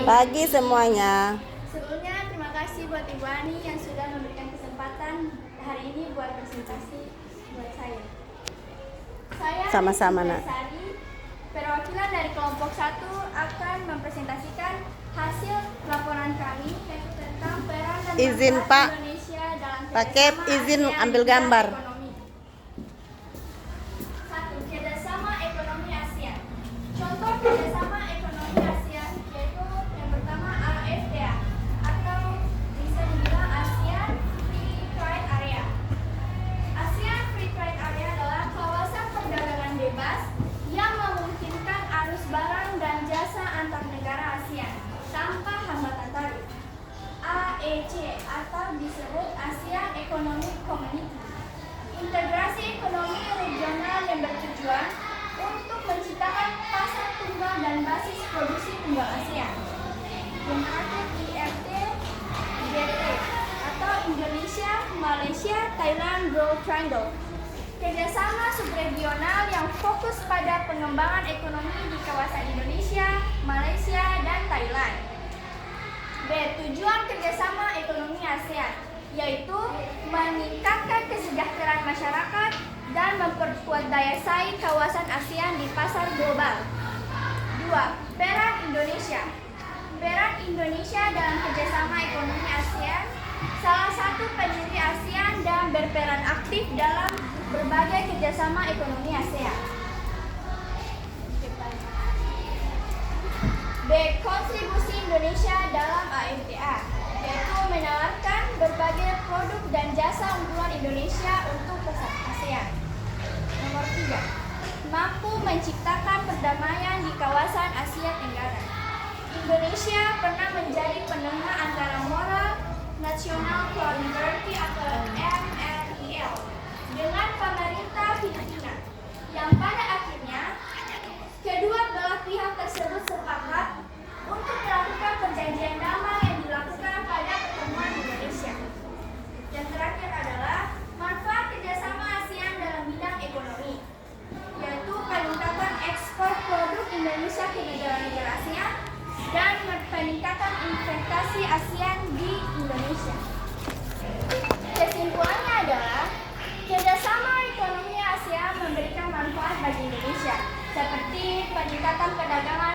Pagi semuanya. Sebelumnya terima kasih buat Ibu Ani yang sudah memberikan kesempatan hari ini buat presentasi buat saya. Saya Sama-sama, Nak. Sari, perwakilan dari kelompok 1 akan mempresentasikan hasil laporan kami yaitu tentang peran dan Izin, manfaat Pak. Indonesia dalam Pakai kerjasama izin ASEAN ambil di bidang gambar. ekonomi. 1. Kerjasama ekonomi ASEAN. Contoh kerjasama ekonomi ASEAN yaitu yang pertama AFTA atau bisa dibilang ASEAN Free Trade Area. ASEAN Free Trade Area adalah kawasan perdagangan bebas yang memungkinkan arus barang dan jasa antar negara ASEAN tanpa hambatan tarif. AEC atau disebut ASEAN Economic Community. Integrasi ekonomi regional yang bertujuan untuk menciptakan pasar tunggal dan basis produksi tunggal ASEAN. Yang terakhir IFT-GT atau Indonesia, Malaysia, Thailand Growth Triangle. Kerjasama subregional yang fokus pada pengembangan ekonomi di kawasan Indonesia, Malaysia, dan Thailand. B. Tujuan kerjasama ekonomi ASEAN, yaitu meningkatkan kesejahteraan masyarakat dan memperkuat daya saing kawasan ASEAN di pasar global. 2. Peran Indonesia. Peran Indonesia dalam kerjasama ekonomi ASEAN, salah satu pendiri ASEAN dan berperan aktif dalam berbagai kerjasama ekonomi ASEAN. B. Kontribusi Indonesia dalam AFTA, yaitu menawarkan berbagai produk dan jasa unggulan Indonesia untuk pasar ASEAN. Nomor 3. Mampu menciptakan perdamaian di kawasan Asia Tenggara. Indonesia pernah menjadi penengah antara Moral National Solidarity atau MNEL dengan pemerintah Filipina, yang pada akhirnya kedua belah pihak tersebut sepakat untuk melakukan perjanjian damai yang dilakukan pada pertemuan Indonesia. Yang terakhir adalah manfaat kerjasama ASEAN dalam bidang ekonomi, yaitu peningkatan ekspor produk Indonesia ke negara-negara ASEAN dan peningkatan investasi ASEAN di Indonesia. Kesimpulannya adalah kerjasama ekonomi ASEAN memberikan manfaat bagi Indonesia, seperti peningkatan perdagangan